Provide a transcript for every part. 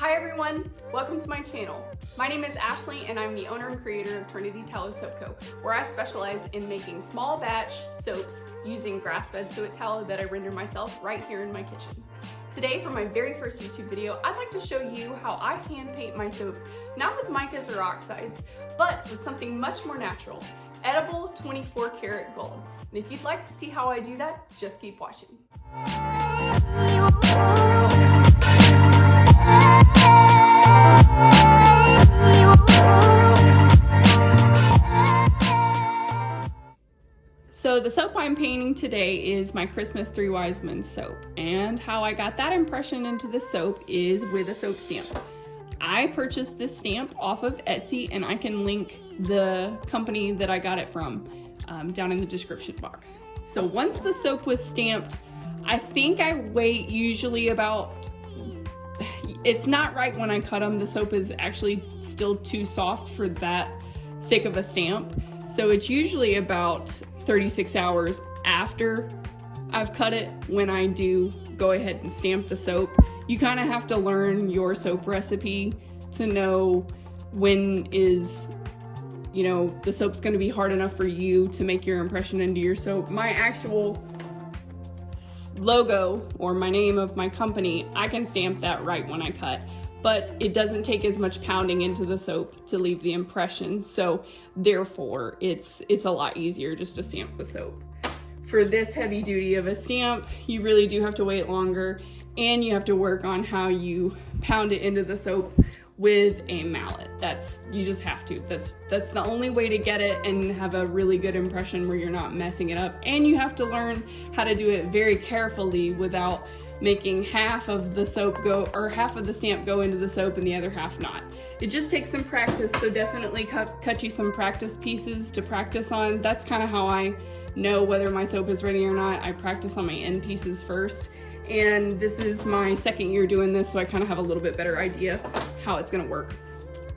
Hi everyone, welcome to my channel. My name is Ashley and I'm the owner and creator of Trinity Tallow Soap Co., where I specialize in making small batch soaps using grass-fed suet tallow that I render myself right here in my kitchen. Today, for my very first YouTube video, I'd like to show you how I hand paint my soaps, not with micas or oxides, but with something much more natural, edible 24 karat gold. And if you'd like to see how I do that, just keep watching. So the soap I'm painting today is my Christmas Three Wise Men soap, and how I got that impression into the soap is with a soap stamp. I purchased this stamp off of Etsy, and I can link the company that I got it from down in the description box. So once the soap was stamped, I think I wait usually about, it's not right when I cut them, the soap is actually still too soft for that thick of a stamp. So it's usually about 36 hours after I've cut it when I do go ahead and stamp the soap. You kind of have to learn your soap recipe to know when is, the soap's going to be hard enough for you to make your impression into your soap. My actual logo or my name of my company, I can stamp that right when I cut, but it doesn't take as much pounding into the soap to leave the impression. So therefore it's a lot easier just to stamp the soap. For this heavy duty of a stamp, you really do have to wait longer, and you have to work on how you pound it into the soap with a mallet. You just have to. That's the only way to get it and have a really good impression where you're not messing it up. And you have to learn how to do it very carefully without making half of the soap go, or half of the stamp go into the soap and the other half not. It just takes some practice, so definitely cut you some practice pieces to practice on. That's kind of how I know whether my soap is ready or not. I practice on my end pieces first. And this is my second year doing this, so I kind of have a little bit better idea how it's gonna work.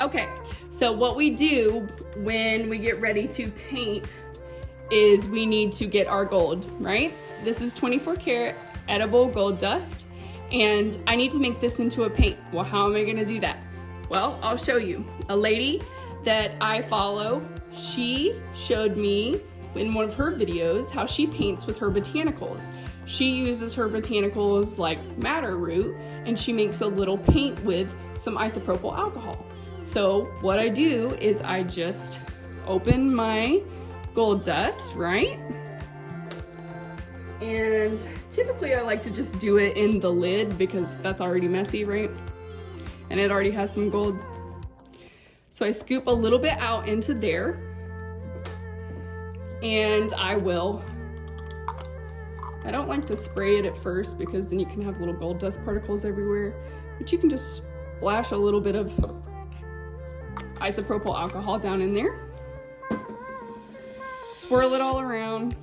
Okay, so what we do when we get ready to paint is we need to get our gold, right? This is 24 karat edible gold dust, and I need to make this into a paint. Well, how am I gonna do that? Well, I'll show you. A lady that I follow, she showed me in one of her videos how she paints with her botanicals. She uses her botanicals like madder root, and she makes a little paint with some isopropyl alcohol. So what I do is I just open my gold dust, right? And typically I like to just do it in the lid because that's already messy, right? And it already has some gold. So I scoop a little bit out into there, and I don't like to spray it at first because then you can have little gold dust particles everywhere, but you can just splash a little bit of isopropyl alcohol down in there. Swirl it all around.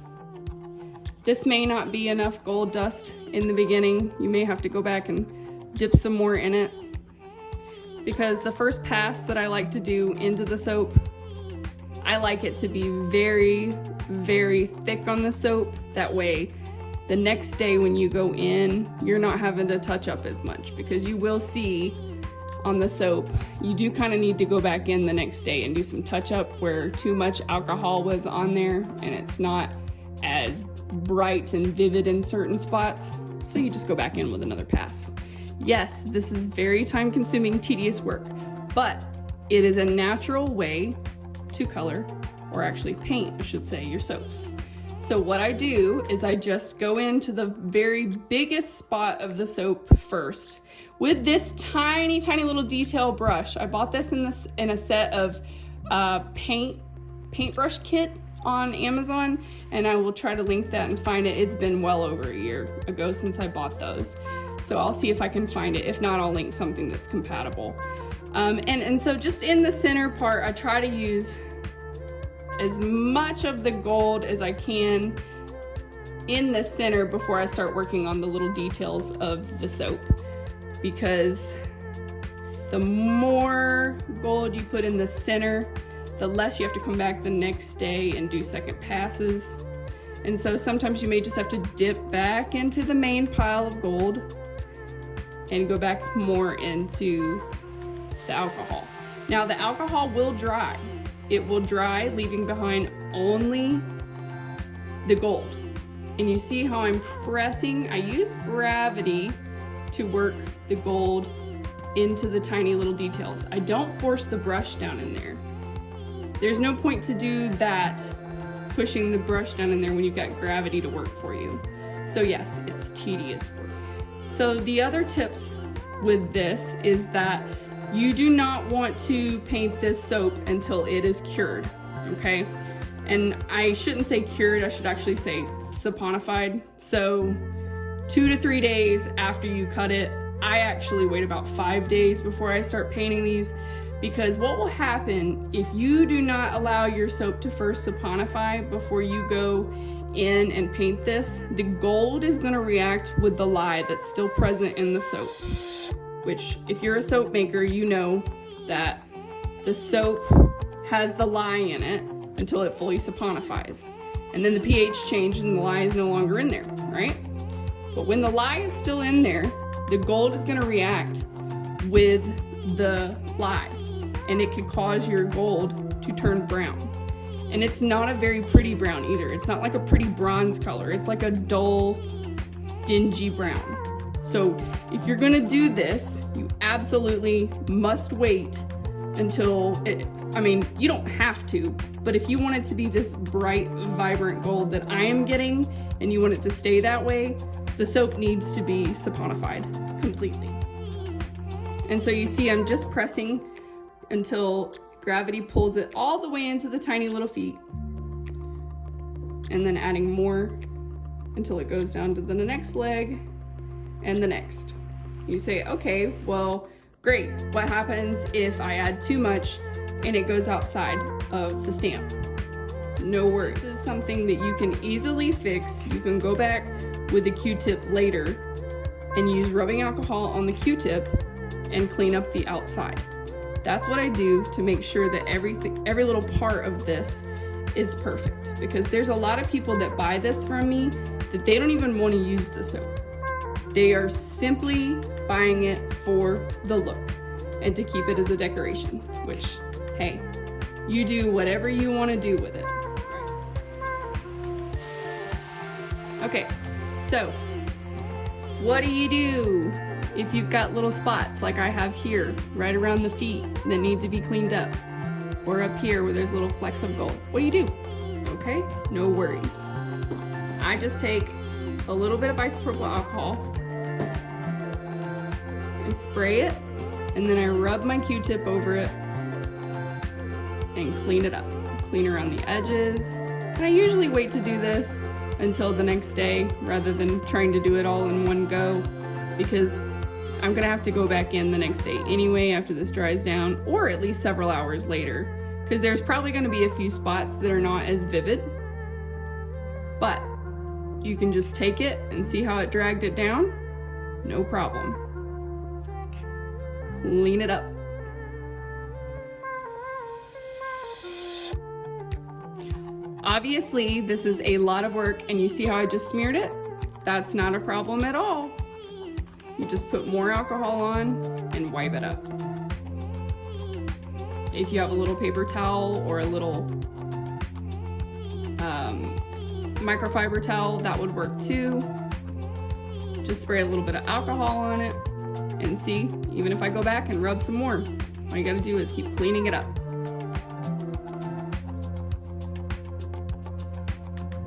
This may not be enough gold dust in the beginning. You may have to go back and dip some more in it, because the first pass that I like to do into the soap, I like it to be very, very thick on the soap. That way, the next day when you go in, you're not having to touch up as much, because you will see on the soap, you do kind of need to go back in the next day and do some touch up where too much alcohol was on there and it's not as bright and vivid in certain spots. So you just go back in with another pass. Yes, this is very time consuming, tedious work, but it is a natural way to color, or actually paint, I should say, your soaps. So what I do is I just go into the very biggest spot of the soap first with this tiny, tiny little detail brush. I bought this in a set of paintbrush kit on Amazon, and I will try to link that and find it. It's been well over a year ago since I bought those, so I'll see if I can find it. If not, I'll link something that's compatible. And so just in the center part, I try to use as much of the gold as I can in the center before I start working on the little details of the soap, because the more gold you put in the center, the less you have to come back the next day and do second passes. And so sometimes you may just have to dip back into the main pile of gold and go back more into the alcohol. Now the alcohol will dry. It will dry, leaving behind only the gold. And you see how I'm pressing? I use gravity to work the gold into the tiny little details. I don't force the brush down in there. There's no point to do that, pushing the brush down in there when you've got gravity to work for you. So yes, it's tedious work. So the other tips with this is that you do not want to paint this soap until it is cured, okay? And I shouldn't say cured, I should actually say saponified. So 2 to 3 days after you cut it, I actually wait about 5 days before I start painting these, because what will happen if you do not allow your soap to first saponify before you go in and paint this, the gold is going to react with the lye that's still present in the soap. Which, if you're a soap maker, you know that the soap has the lye in it until it fully saponifies. And then the pH changes and the lye is no longer in there, right? But when the lye is still in there, the gold is going to react with the lye, and it could cause your gold to turn brown. And it's not a very pretty brown either. It's not like a pretty bronze color. It's like a dull, dingy brown. So if you're gonna do this, you absolutely must wait until you don't have to, but if you want it to be this bright, vibrant gold that I am getting, and you want it to stay that way, the soap needs to be saponified completely. And so you see I'm just pressing until gravity pulls it all the way into the tiny little feet, and then adding more until it goes down to the next leg and the next. You say, okay, well, great. What happens if I add too much and it goes outside of the stamp? No worries. This is something that you can easily fix. You can go back with a Q-tip later and use rubbing alcohol on the Q-tip and clean up the outside. That's what I do to make sure that every little part of this is perfect, because there's a lot of people that buy this from me that they don't even want to use the soap. They are simply buying it for the look and to keep it as a decoration, which, hey, you do whatever you want to do with it. Okay, so what do you do if you've got little spots like I have here, right around the feet, that need to be cleaned up? Or up here where there's little flecks of gold? What do you do? Okay, no worries. I just take a little bit of isopropyl alcohol, I spray it, and then I rub my Q-tip over it and clean it up. Clean around the edges. And I usually wait to do this until the next day rather than trying to do it all in one go, because I'm gonna have to go back in the next day anyway after this dries down, or at least several hours later, because there's probably gonna be a few spots that are not as vivid. But you can just take it and see how it dragged it down. No problem. Clean it up. Obviously, this is a lot of work, and you see how I just smeared it? That's not a problem at all. You just put more alcohol on and wipe it up. If you have a little paper towel or a little microfiber towel, that would work too. Just spray a little bit of alcohol on it, and see, even if I go back and rub some more, all you gotta do is keep cleaning it up.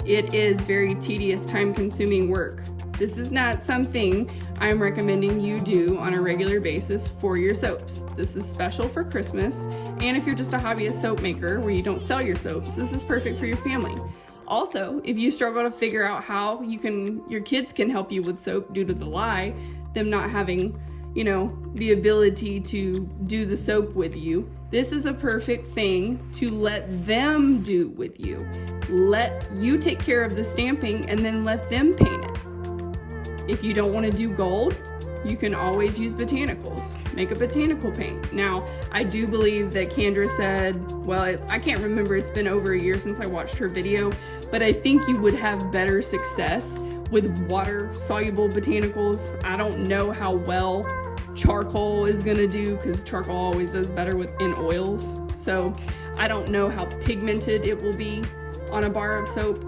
It is very tedious, time-consuming work. This is not something I'm recommending you do on a regular basis for your soaps. This is special for Christmas, and if you're just a hobbyist soap maker where you don't sell your soaps, this is perfect for your family. Also, if you struggle to figure out how your kids can help you with soap due to the lye, them not having, the ability to do the soap with you, this is a perfect thing to let them do with you. Let you take care of the stamping and then let them paint it. If you don't want to do gold, you can always use botanicals. Make a botanical paint. Now, I do believe that Kandra said, well, I can't remember, it's been over a year since I watched her video, but I think you would have better success with water-soluble botanicals. I don't know how well charcoal is gonna do, because charcoal always does better in oils. So I don't know how pigmented it will be on a bar of soap,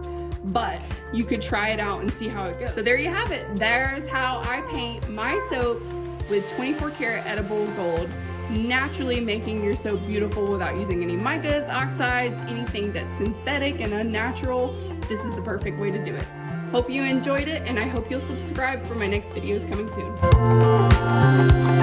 but you could try it out and see how it goes. So there you have it. There's how I paint my soaps with 24 karat edible gold, naturally making your soap beautiful without using any micas, oxides, anything that's synthetic and unnatural. This is the perfect way to do it. Hope you enjoyed it, and I hope you'll subscribe for my next videos coming soon.